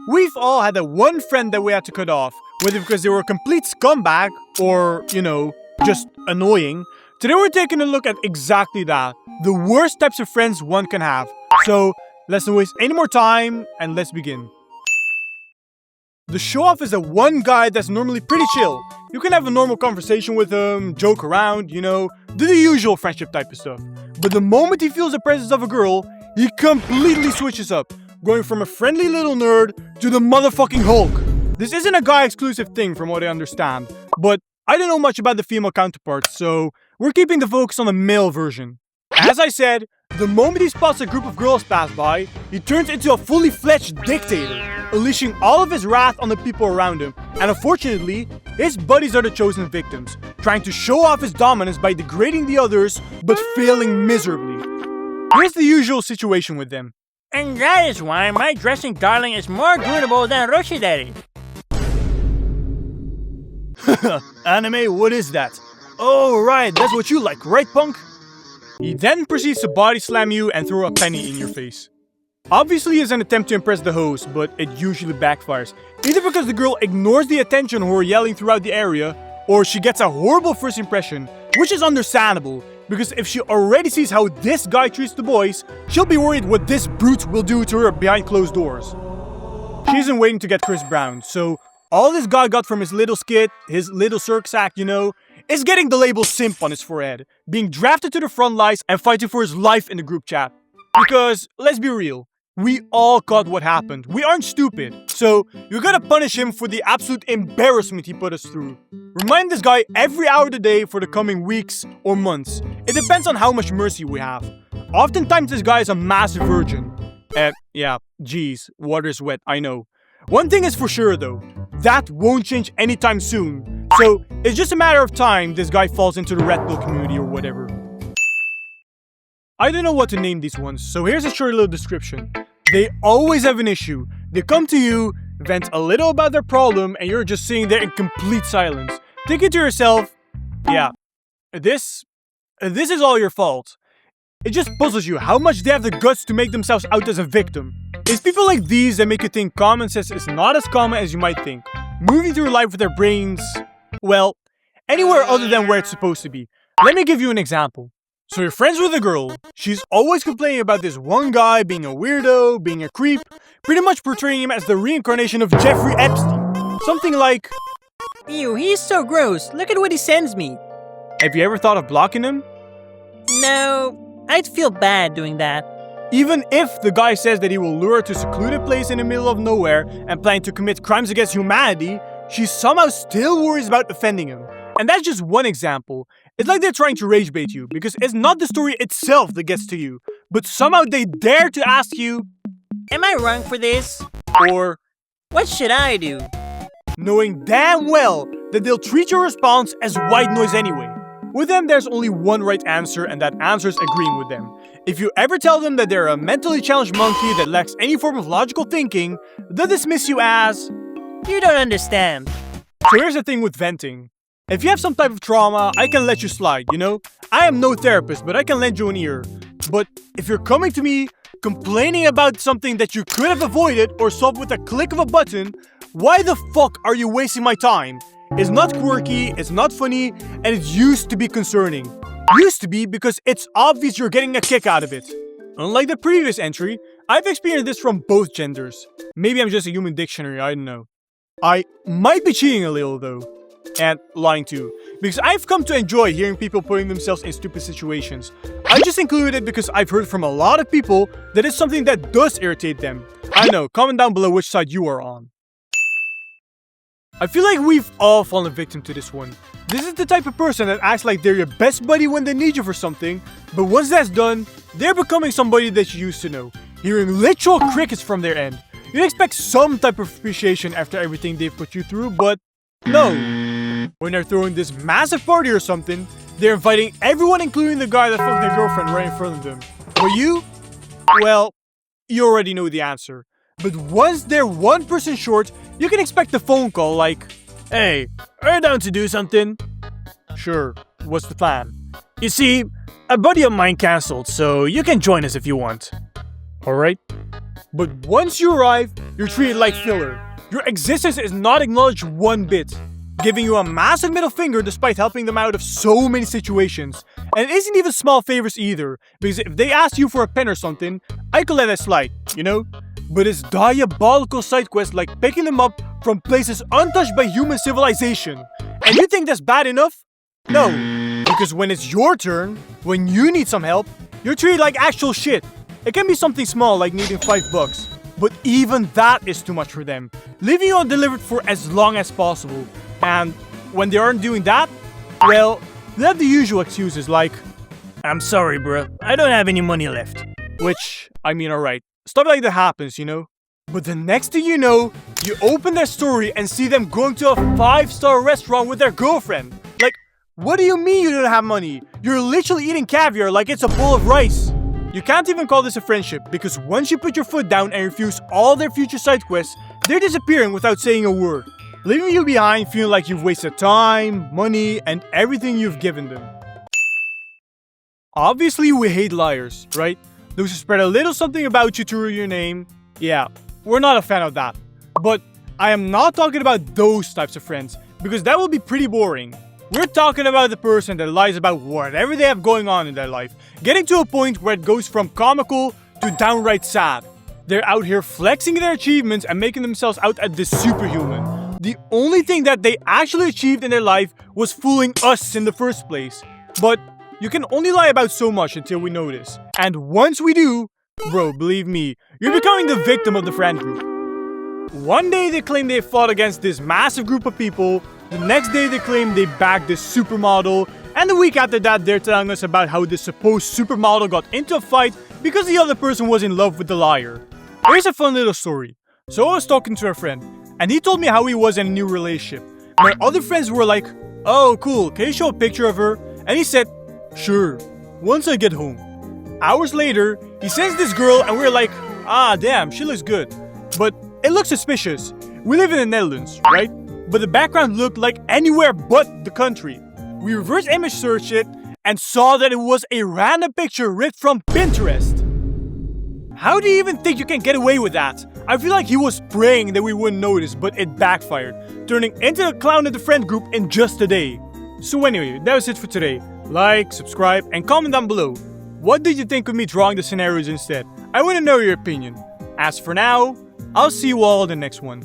We've all had that one friend that we had to cut off, whether because they were a complete scumbag or, just annoying. Today we're taking a look at exactly that. The worst types of friends one can have. So, let's not waste any more time and let's begin. The show-off is the one guy that's normally pretty chill. You can have a normal conversation with him, joke around, do the usual friendship type of stuff. But the moment he feels the presence of a girl, he completely switches up, going from a friendly little nerd to the motherfucking Hulk. This isn't a guy-exclusive thing from what I understand, but I don't know much about the female counterparts, so we're keeping the focus on the male version. As I said, the moment he spots a group of girls pass by, he turns into a fully fledged dictator, unleashing all of his wrath on the people around him. And unfortunately, his buddies are the chosen victims, trying to show off his dominance by degrading the others, but failing miserably. Here's the usual situation with them. And that is why my dressing darling is more grootable than Roshi Daddy. Anime, what is that? Oh right, that's what you like, right punk? He then proceeds to body slam you and throw a penny in your face. Obviously it's an attempt to impress the host, but it usually backfires. Either because the girl ignores the attention who are yelling throughout the area, or she gets a horrible first impression, which is understandable, because if she already sees how this guy treats the boys, she'll be worried what this brute will do to her behind closed doors. She isn't waiting to get Chris Brown, so all this guy got from his little skit, his little circus act, is getting the label simp on his forehead, being drafted to the front lines and fighting for his life in the group chat. Because, let's be real, we all got what happened. We aren't stupid. So, you gotta punish him for the absolute embarrassment he put us through. Remind this guy every hour of the day for the coming weeks or months. It depends on how much mercy we have. Oftentimes this guy is a massive virgin. Geez, water is wet, I know. One thing is for sure though, that won't change anytime soon. So, it's just a matter of time this guy falls into the red pill community or whatever. I don't know what to name these ones, so here's a short little description. They always have an issue. They come to you, vent a little about their problem, and you're just sitting there in complete silence. Thinking to yourself, this is all your fault. It just puzzles you how much they have the guts to make themselves out as a victim. It's people like these that make you think common sense is not as common as you might think. Moving through life with their brains, well, anywhere other than where it's supposed to be. Let me give you an example. So you're friends with a girl, she's always complaining about this one guy being a weirdo, being a creep, pretty much portraying him as the reincarnation of Jeffrey Epstein. Something like, Ew, he's so gross. Look at what he sends me. have you ever thought of blocking him? No, I'd feel bad doing that. Even if the guy says that he will lure her to a secluded place in the middle of nowhere and plan to commit crimes against humanity, she somehow still worries about offending him. And that's just one example. It's like they're trying to rage bait you, because it's not the story itself that gets to you, but somehow they dare to ask you, Am I wrong for this? or What should I do? knowing damn well that they'll treat your response as white noise anyway. With them, there's only one right answer, and that answer is agreeing with them. If you ever tell them that they're a mentally challenged monkey that lacks any form of logical thinking, they'll dismiss you as, You don't understand. So here's the thing with venting. If you have some type of trauma, I can let you slide, I am no therapist, but I can lend you an ear. But if you're coming to me, complaining about something that you could have avoided or solved with a click of a button, why the fuck are you wasting my time? It's not quirky, it's not funny, and it used to be concerning. Used to be because it's obvious you're getting a kick out of it. Unlike the previous entry, I've experienced this from both genders. Maybe I'm just a human dictionary, I don't know. I might be cheating a little though. And lying too. Because I've come to enjoy hearing people putting themselves in stupid situations. I just included it because I've heard from a lot of people that it's something that does irritate them. I know, comment down below which side you are on. I feel like we've all fallen victim to this one. This is the type of person that acts like they're your best buddy when they need you for something, but once that's done, they're becoming somebody that you used to know. Hearing literal crickets from their end. You'd expect some type of appreciation after everything they've put you through, but no. When they're throwing this massive party or something, they're inviting everyone including the guy that fucked their girlfriend right in front of them. But you? Well, you already know the answer. But once they're one person short, you can expect a phone call like, Hey, are you down to do something? Sure, what's the plan? You see, a buddy of mine cancelled, so you can join us if you want. Alright? But once you arrive, you're treated like filler. Your existence is not acknowledged one bit, giving you a massive middle finger despite helping them out of so many situations. And it isn't even small favors either, because if they ask you for a pen or something, I could let that slide, you know? But it's diabolical side quests like picking them up from places untouched by human civilization. And you think that's bad enough? No, because when it's your turn, when you need some help, you're treated like actual shit. It can be something small like needing $5, but even that is too much for them, leaving you undelivered for as long as possible. And when they aren't doing that, well, they have the usual excuses like, I'm sorry, bro. I don't have any money left. which, I mean, alright, stuff like that happens, you know? But the next thing you know, you open their story and see them going to a 5-star restaurant with their girlfriend. Like, what do you mean you don't have money? You're literally eating caviar like it's a bowl of rice. You can't even call this a friendship, because once you put your foot down and refuse all their future side quests, they're disappearing without saying a word, leaving you behind feeling like you've wasted time, money, and everything you've given them. Obviously, we hate liars, right? Those who spread a little something about you to ruin your name. Yeah, we're not a fan of that. But I am not talking about those types of friends, because that will be pretty boring. We're talking about the person that lies about whatever they have going on in their life, getting to a point where it goes from comical to downright sad. They're out here flexing their achievements and making themselves out as the superhuman. The only thing that they actually achieved in their life was fooling us in the first place. But you can only lie about so much until we notice. And once we do, bro, believe me, you're becoming the victim of the friend group. One day they claim they fought against this massive group of people, the next day they claim they bagged this supermodel, and the week after that they're telling us about how this supposed supermodel got into a fight because the other person was in love with the liar. Here's a fun little story. So I was talking to a friend, and he told me how he was in a new relationship. My other friends were like, oh cool, can you show a picture of her? And he said, sure, once I get home. Hours later, he sends this girl and we're like, ah damn, she looks good. But it looks suspicious. We live in the Netherlands, right? But the background looked like anywhere but the country. We reverse image searched it and saw that it was a random picture ripped from Pinterest. How do you even think you can get away with that? I feel like he was praying that we wouldn't notice, but it backfired, turning into the clown in the friend group in just a day. So anyway, that was it for today. Like, subscribe, and comment down below. What did you think of me drawing the scenarios instead? I want to know your opinion. As for now, I'll see you all in the next one.